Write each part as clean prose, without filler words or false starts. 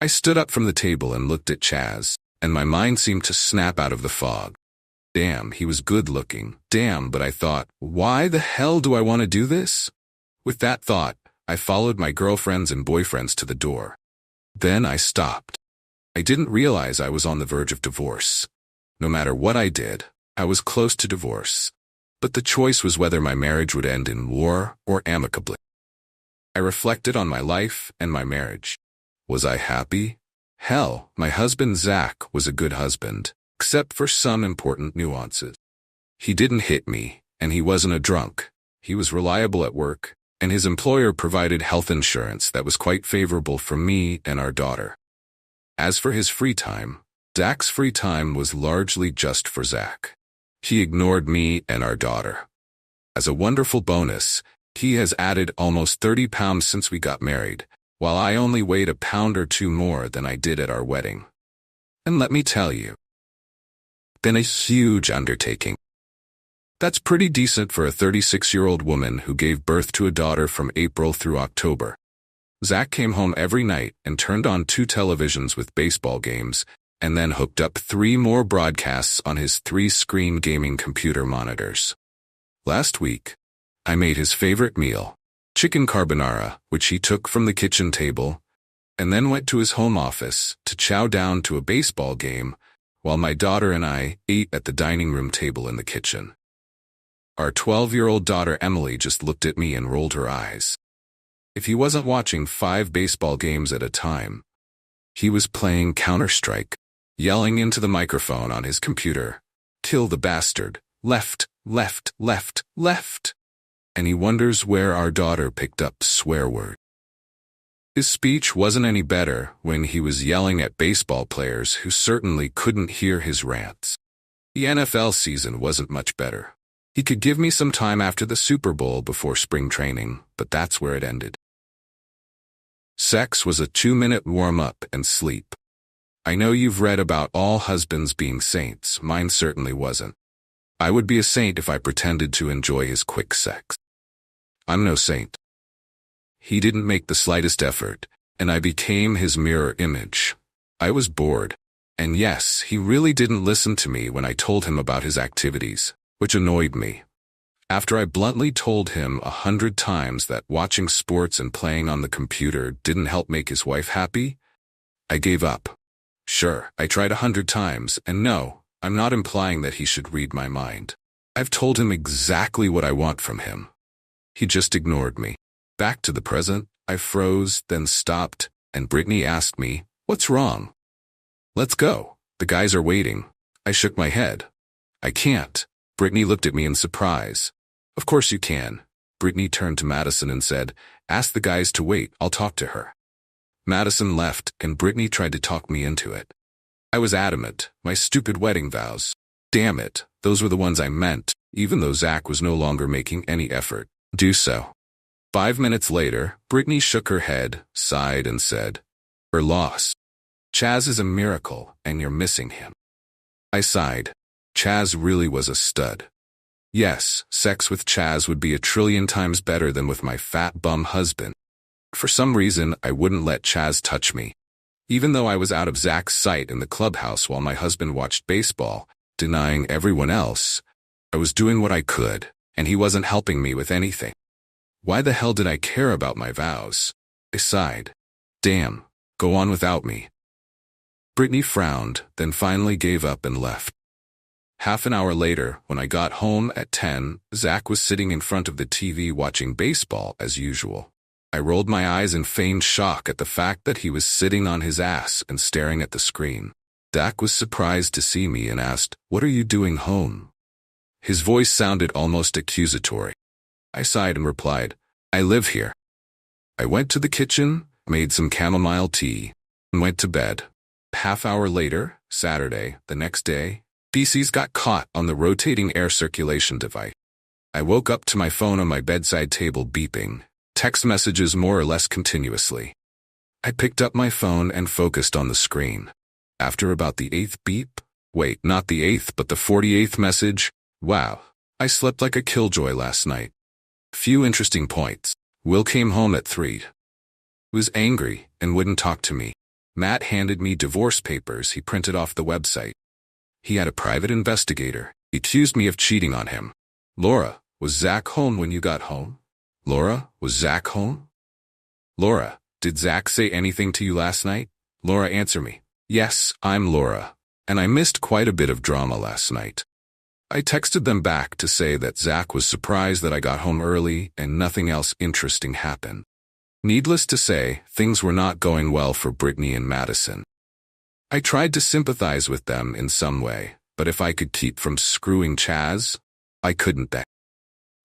I stood up from the table and looked at Chaz, and my mind seemed to snap out of the fog. Damn, he was good looking. Damn, but I thought, why the hell do I want to do this? With that thought, I followed my girlfriends and boyfriends to the door. Then I stopped. I didn't realize I was on the verge of divorce. No matter what I did, I was close to divorce. But the choice was whether my marriage would end in war or amicably. I reflected on my life and my marriage. Was I happy? Hell, my husband Zach was a good husband, except for some important nuances. He didn't hit me, and he wasn't a drunk. He was reliable at work, and his employer provided health insurance that was quite favorable for me and our daughter. As for his free time, Zach's free time was largely just for Zach. He ignored me and our daughter. As a wonderful bonus, he has added almost 30 pounds since we got married, while I only weighed a pound or two more than I did at our wedding. And let me tell you, been a huge undertaking. That's pretty decent for a 36-year-old woman who gave birth to a daughter from April through October. Zach came home every night and turned on 2 televisions with baseball games, and then hooked up 3 more broadcasts on his 3-screen gaming computer monitors. Last week, I made his favorite meal, chicken carbonara, which he took from the kitchen table, and then went to his home office to chow down to a baseball game, while my daughter and I ate at the dining room table in the kitchen. Our 12-year-old daughter Emily just looked at me and rolled her eyes. If he wasn't watching 5 baseball games at a time, he was playing Counter-Strike, yelling into the microphone on his computer, "Kill the bastard, left, left, left, left." And he wonders where our daughter picked up swear word. His speech wasn't any better when he was yelling at baseball players who certainly couldn't hear his rants. The NFL season wasn't much better. He could give me some time after the Super Bowl before spring training, but that's where it ended. Sex was a 2-minute warm-up and sleep. I know you've read about all husbands being saints. Mine certainly wasn't. I would be a saint if I pretended to enjoy his quick sex. I'm no saint. He didn't make the slightest effort, and I became his mirror image. I was bored. And yes, he really didn't listen to me when I told him about his activities, which annoyed me. After I bluntly told him 100 times that watching sports and playing on the computer didn't help make his wife happy, I gave up. Sure, I tried 100 times, and no, I'm not implying that he should read my mind. I've told him exactly what I want from him. He just ignored me. Back to the present, I froze, then stopped, and Brittany asked me, "What's wrong?" "Let's go. The guys are waiting." I shook my head. "I can't." Brittany looked at me in surprise. "Of course you can." Brittany turned to Madison and said, "Ask the guys to wait, I'll talk to her." Madison left, and Brittany tried to talk me into it. I was adamant, my stupid wedding vows. Damn it, those were the ones I meant, even though Zach was no longer making any effort to do so. 5 minutes later, Brittany shook her head, sighed, and said, "We're lost. Chaz is a miracle, and you're missing him." I sighed. Chaz really was a stud. Yes, sex with Chaz would be 1,000,000,000 times better than with my fat bum husband. For some reason, I wouldn't let Chaz touch me. Even though I was out of Zach's sight in the clubhouse while my husband watched baseball, denying everyone else, I was doing what I could, and he wasn't helping me with anything. Why the hell did I care about my vows? I sighed. Damn, go on without me. Brittany frowned, then finally gave up and left. Half an hour later, when I got home at 10, Zach was sitting in front of the TV watching baseball as usual. I rolled my eyes in feigned shock at the fact that he was sitting on his ass and staring at the screen. Zach was surprised to see me and asked, "What are you doing home?" His voice sounded almost accusatory. I sighed and replied, "I live here." I went to the kitchen, made some chamomile tea, and went to bed. Half hour later, Saturday, the next day, feces got caught on the rotating air circulation device. I woke up to my phone on my bedside table beeping, text messages more or less continuously. I picked up my phone and focused on the screen. After about the 8th beep, wait, not the 8th but the 48th message, wow, I slept like a killjoy last night. Few interesting points. Will came home at 3. Was angry and wouldn't talk to me. Matt handed me divorce papers he printed off the website. He had a private investigator. He accused me of cheating on him. Laura, was Zach home when you got home? Laura, was Zach home? Laura, did Zach say anything to you last night? Laura, answer me. Yes, I'm Laura, and I missed quite a bit of drama last night. I texted them back to say that Zach was surprised that I got home early and nothing else interesting happened. Needless to say, things were not going well for Brittany and Madison. I tried to sympathize with them in some way, but if I could keep from screwing Chaz, I couldn't then.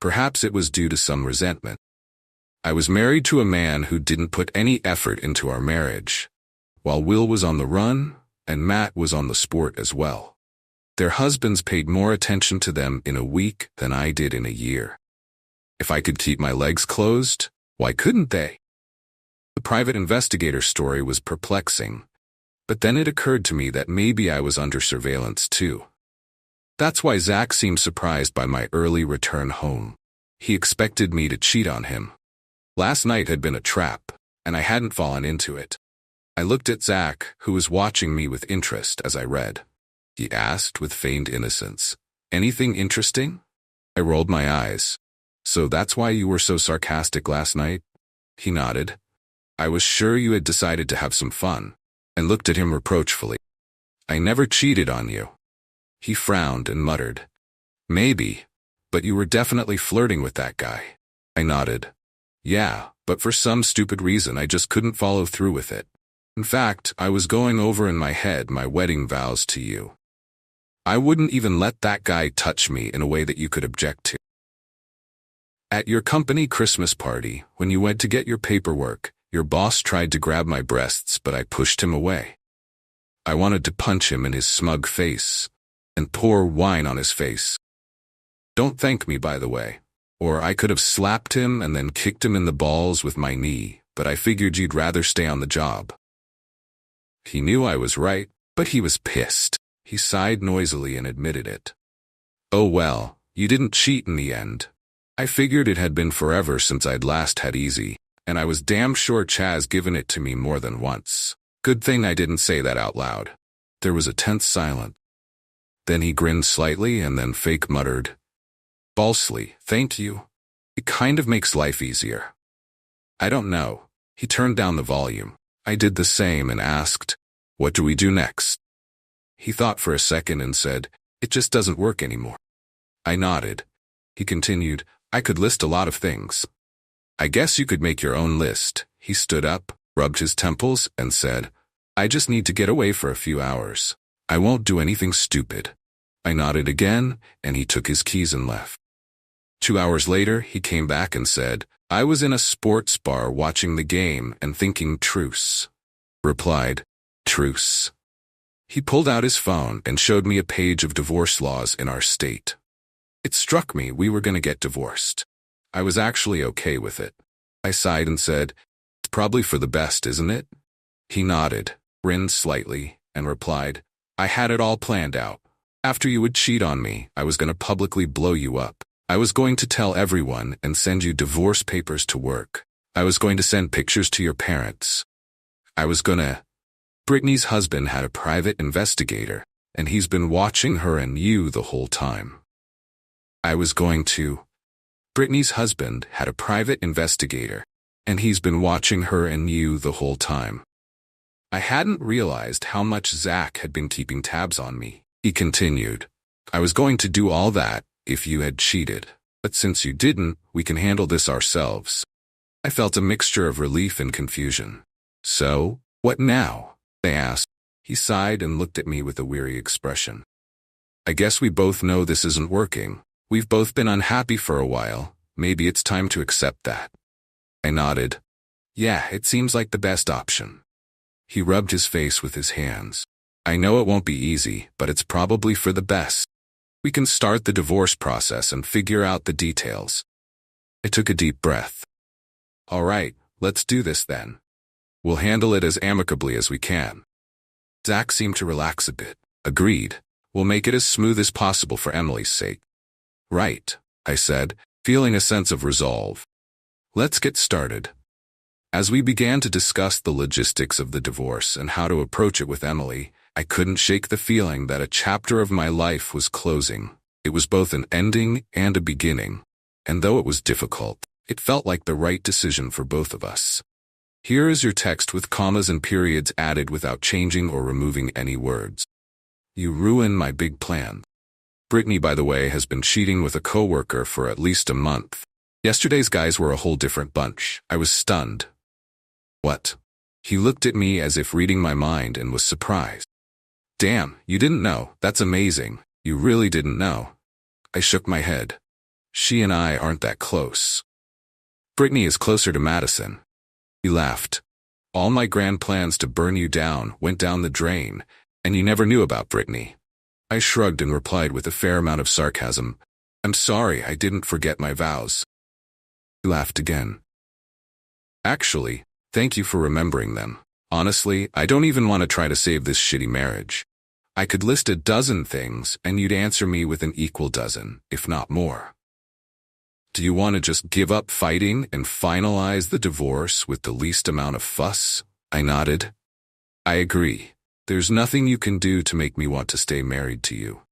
Perhaps it was due to some resentment. I was married to a man who didn't put any effort into our marriage, while Will was on the run and Matt was on the sport as well. Their husbands paid more attention to them in a week than I did in a year. If I could keep my legs closed, why couldn't they? The private investigator story was perplexing, but then it occurred to me that maybe I was under surveillance too. That's why Zach seemed surprised by my early return home. He expected me to cheat on him. Last night had been a trap, and I hadn't fallen into it. I looked at Zach, who was watching me with interest as I read. He asked with feigned innocence, "Anything interesting?" I rolled my eyes. "So that's why you were so sarcastic last night?" He nodded. "I was sure you had decided to have some fun," and looked at him reproachfully. "I never cheated on you." He frowned and muttered, "Maybe, but you were definitely flirting with that guy." I nodded. "Yeah, but for some stupid reason I just couldn't follow through with it. In fact, I was going over in my head my wedding vows to you. I wouldn't even let that guy touch me in a way that you could object to. At your company Christmas party, when you went to get your paperwork, your boss tried to grab my breasts, but I pushed him away. I wanted to punch him in his smug face and pour wine on his face. Don't thank me, by the way. Or I could have slapped him and then kicked him in the balls with my knee, but I figured you'd rather stay on the job." He knew I was right, but he was pissed. He sighed noisily and admitted it. "Oh well, you didn't cheat in the end. I figured it had been forever since I'd last had easy, and I was damn sure Chaz given it to me more than once. Good thing I didn't say that out loud." There was a tense silence. Then he grinned slightly and then fake muttered, "Falsely, thank you. It kind of makes life easier." "I don't know." He turned down the volume. I did the same and asked, "What do we do next?" He thought for a second and said, "It just doesn't work anymore." I nodded. He continued, "I could list a lot of things." "I guess you could make your own list." He stood up, rubbed his temples, and said, "I just need to get away for a few hours. I won't do anything stupid." I nodded again, and he took his keys and left. 2 hours later, he came back and said, "I was in a sports bar watching the game and thinking truce." Replied, "Truce." He pulled out his phone and showed me a page of divorce laws in our state. It struck me we were going to get divorced. I was actually okay with it. I sighed and said, "It's probably for the best, isn't it?" He nodded, grinned slightly, and replied, "I had it all planned out. After you would cheat on me, I was going to publicly blow you up. I was going to tell everyone and send you divorce papers to work. I was going to send pictures to your parents. I was gonna..." Brittany's husband had a private investigator, and he's been watching her and you the whole time. I was going to... Brittany's husband had a private investigator, and he's been watching her and you the whole time. I hadn't realized how much Zach had been keeping tabs on me. He continued, "I was going to do all that if you had cheated, but since you didn't, we can handle this ourselves." I felt a mixture of relief and confusion. "So, what now?" I asked. He sighed and looked at me with a weary expression. "I guess we both know this isn't working. We've both been unhappy for a while. Maybe it's time to accept that." I nodded. "Yeah, it seems like the best option." He rubbed his face with his hands. "I know it won't be easy, but it's probably for the best. We can start the divorce process and figure out the details." I took a deep breath. "All right, let's do this then. We'll handle it as amicably as we can." Zach seemed to relax a bit. "Agreed. We'll make it as smooth as possible for Emily's sake." "Right," I said, feeling a sense of resolve. "Let's get started." As we began to discuss the logistics of the divorce and how to approach it with Emily, I couldn't shake the feeling that a chapter of my life was closing. It was both an ending and a beginning, and though it was difficult, it felt like the right decision for both of us. Here is your text with commas and periods added without changing or removing any words. You ruined my big plan. Brittany, by the way, has been cheating with a coworker for at least a month. Yesterday's guys were a whole different bunch. I was stunned. What? He looked at me as if reading my mind and was surprised. Damn, you didn't know. That's amazing. You really didn't know. I shook my head. She and I aren't that close. Brittany is closer to Madison. He laughed. All my grand plans to burn you down went down the drain, and you never knew about Brittany. I shrugged and replied with a fair amount of sarcasm. I'm sorry, I didn't forget my vows. He laughed again. Actually, thank you for remembering them. Honestly, I don't even want to try to save this shitty marriage. I could list a dozen things, and you'd answer me with an equal dozen, if not more. Do you want to just give up fighting and finalize the divorce with the least amount of fuss? I nodded. I agree. There's nothing you can do to make me want to stay married to you.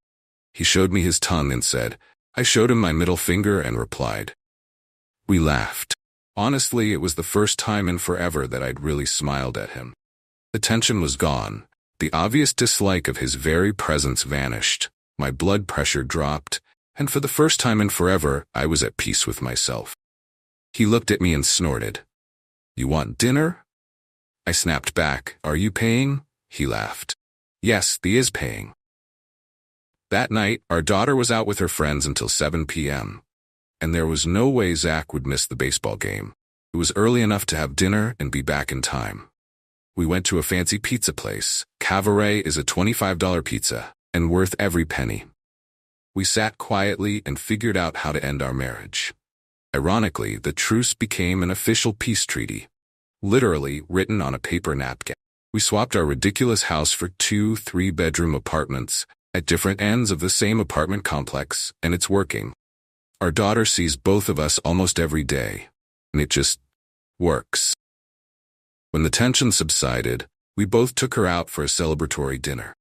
He showed me his tongue and said, I showed him my middle finger and replied. We laughed. Honestly, it was the first time in forever that I'd really smiled at him. The tension was gone. The obvious dislike of his very presence vanished. My blood pressure dropped, and for the first time in forever, I was at peace with myself. He looked at me and snorted. You want dinner? I snapped back. Are you paying? He laughed. Yes, Thea is paying. That night, our daughter was out with her friends until 7 p.m., and there was no way Zach would miss the baseball game. It was early enough to have dinner and be back in time. We went to a fancy pizza place. Cabaret is a $25 pizza, and worth every penny. We sat quietly and figured out how to end our marriage. Ironically, the truce became an official peace treaty, literally written on a paper napkin. We swapped our ridiculous house for 2 3-bedroom apartments at different ends of the same apartment complex, and it's working. Our daughter sees both of us almost every day, and it just works. When the tension subsided, we both took her out for a celebratory dinner.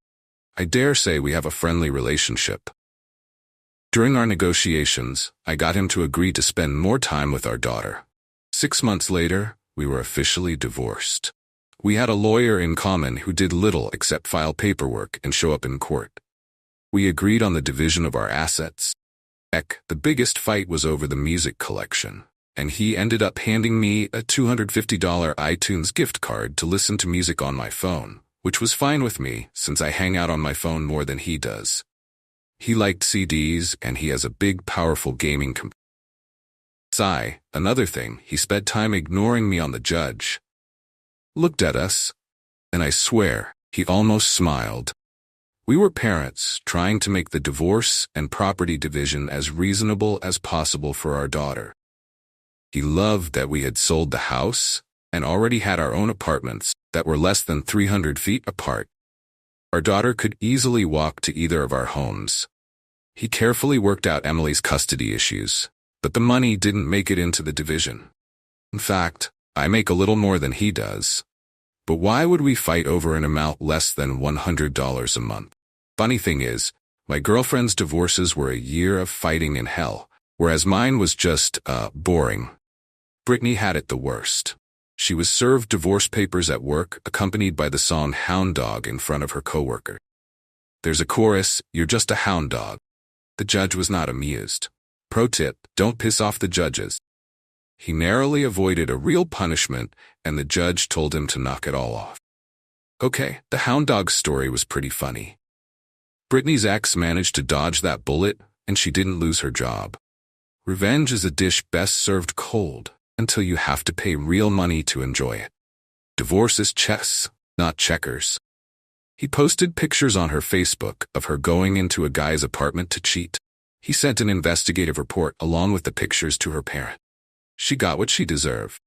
I dare say we have a friendly relationship. During our negotiations, I got him to agree to spend more time with our daughter. 6 months later, we were officially divorced. We had a lawyer in common who did little except file paperwork and show up in court. We agreed on the division of our assets. The biggest fight was over the music collection, and he ended up handing me a $250 iTunes gift card to listen to music on my phone, which was fine with me since I hang out on my phone more than he does. He liked CDs, and he has a big, powerful gaming computer. Another thing, he spent time ignoring me on the judge. Looked at us, and I swear, he almost smiled. We were parents trying to make the divorce and property division as reasonable as possible for our daughter. He loved that we had sold the house and already had our own apartments that were less than 300 feet apart. Our daughter could easily walk to either of our homes. He carefully worked out Emily's custody issues, but the money didn't make it into the division. In fact, I make a little more than he does. But why would we fight over an amount less than $100 a month? Funny thing is, my girlfriend's divorces were a year of fighting in hell, whereas mine was just, boring. Brittany had it the worst. She was served divorce papers at work, accompanied by the song Hound Dog in front of her coworker. There's a chorus, "You're just a hound dog." The judge was not amused. Pro tip, don't piss off the judges. He narrowly avoided a real punishment, and the judge told him to knock it all off. Okay, the hound dog story was pretty funny. Brittany's ex managed to dodge that bullet, and she didn't lose her job. Revenge is a dish best served cold, until you have to pay real money to enjoy it. Divorce is chess, not checkers. He posted pictures on her Facebook of her going into a guy's apartment to cheat. He sent an investigative report along with the pictures to her parent. She got what she deserved.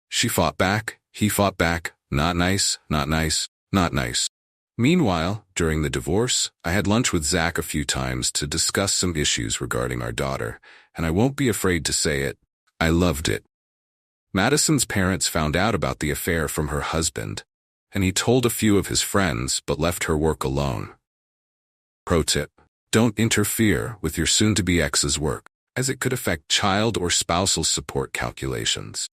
She fought back, he fought back, not nice, not nice, not nice. Meanwhile, during the divorce, I had lunch with Zach a few times to discuss some issues regarding our daughter, and I won't be afraid to say it, I loved it. Madison's parents found out about the affair from her husband, and he told a few of his friends but left her work alone. Pro tip: don't interfere with your soon-to-be ex's work, as it could affect child or spousal support calculations.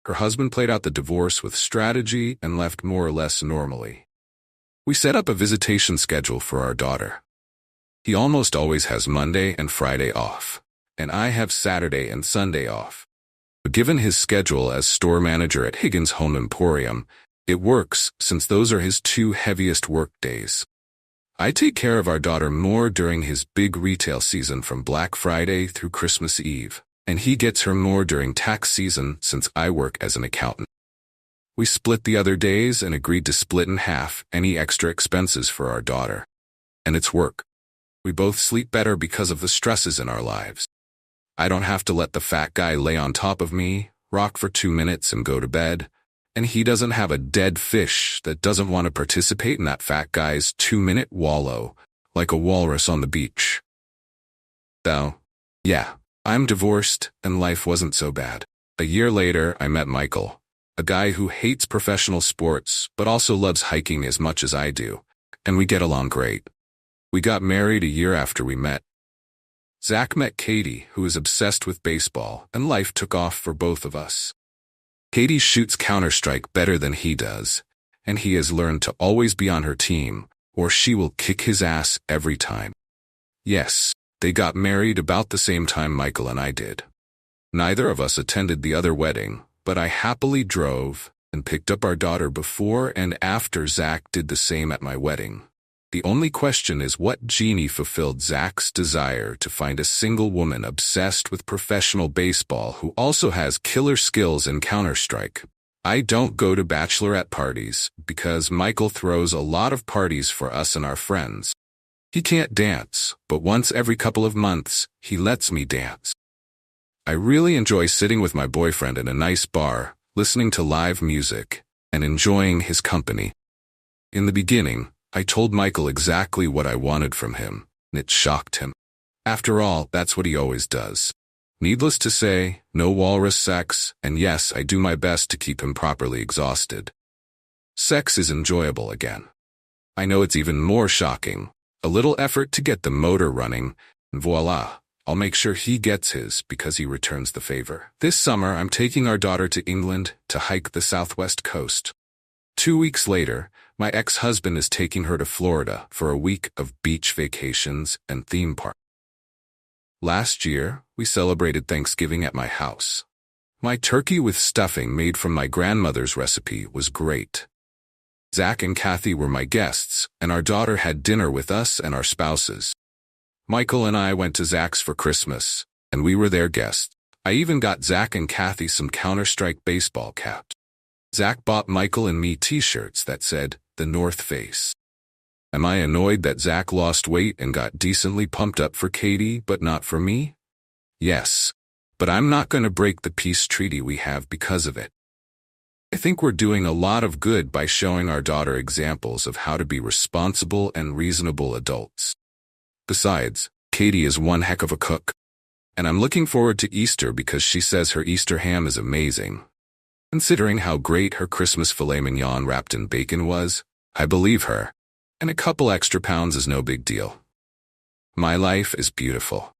Her husband played out the divorce with strategy and left more or less normally. We set up a visitation schedule for our daughter. He almost always has Monday and Friday off, and I have Saturday and Sunday off. But given his schedule as store manager at Higgins Home Emporium, it works since those are his 2 heaviest work days. I take care of our daughter more during his big retail season from Black Friday through Christmas Eve, and he gets her more during tax season since I work as an accountant. We split the other days and agreed to split in half any extra expenses for our daughter. And it's work. We both sleep better because of the stresses in our lives. I don't have to let the fat guy lay on top of me, rock for 2 minutes and go to bed, and he doesn't have a dead fish that doesn't want to participate in that fat guy's 2-minute wallow, like a walrus on the beach. So, yeah, I'm divorced and life wasn't so bad. A year later, I met Michael, a guy who hates professional sports but also loves hiking as much as I do, and we get along great. We got married a year after we met. Zach met Katie, who is obsessed with baseball, and life took off for both of us. Katie shoots Counter-Strike better than he does, and he has learned to always be on her team, or she will kick his ass every time. Yes, they got married about the same time Michael and I did. Neither of us attended the other wedding, but I happily drove and picked up our daughter before and after Zach did the same at my wedding. The only question is what genie fulfilled Zach's desire to find a single woman obsessed with professional baseball who also has killer skills in Counter-Strike. I don't go to bachelorette parties because Michael throws a lot of parties for us and our friends. He can't dance, but once every couple of months, he lets me dance. I really enjoy sitting with my boyfriend in a nice bar, listening to live music, and enjoying his company. In the beginning, I told Michael exactly what I wanted from him, and it shocked him. After all, that's what he always does. Needless to say, no walrus sex, and yes, I do my best to keep him properly exhausted. Sex is enjoyable again. I know it's even more shocking. A little effort to get the motor running, and voila, I'll make sure he gets his because he returns the favor. This summer, I'm taking our daughter to England to hike the southwest coast. 2 weeks later, my ex-husband is taking her to Florida for a week of beach vacations and theme parks. Last year, we celebrated Thanksgiving at my house. My turkey with stuffing made from my grandmother's recipe was great. Zach and Kathy were my guests, and our daughter had dinner with us and our spouses. Michael and I went to Zach's for Christmas, and we were their guests. I even got Zach and Kathy some Counter-Strike baseball caps. Zach bought Michael and me t-shirts that said, "The North Face." Am I annoyed that Zach lost weight and got decently pumped up for Katie, but not for me? Yes, but I'm not going to break the peace treaty we have because of it. I think we're doing a lot of good by showing our daughter examples of how to be responsible and reasonable adults. Besides, Katie is one heck of a cook. And I'm looking forward to Easter because she says her Easter ham is amazing. Considering how great her Christmas filet mignon wrapped in bacon was, I believe her. And a couple extra pounds is no big deal. My life is beautiful.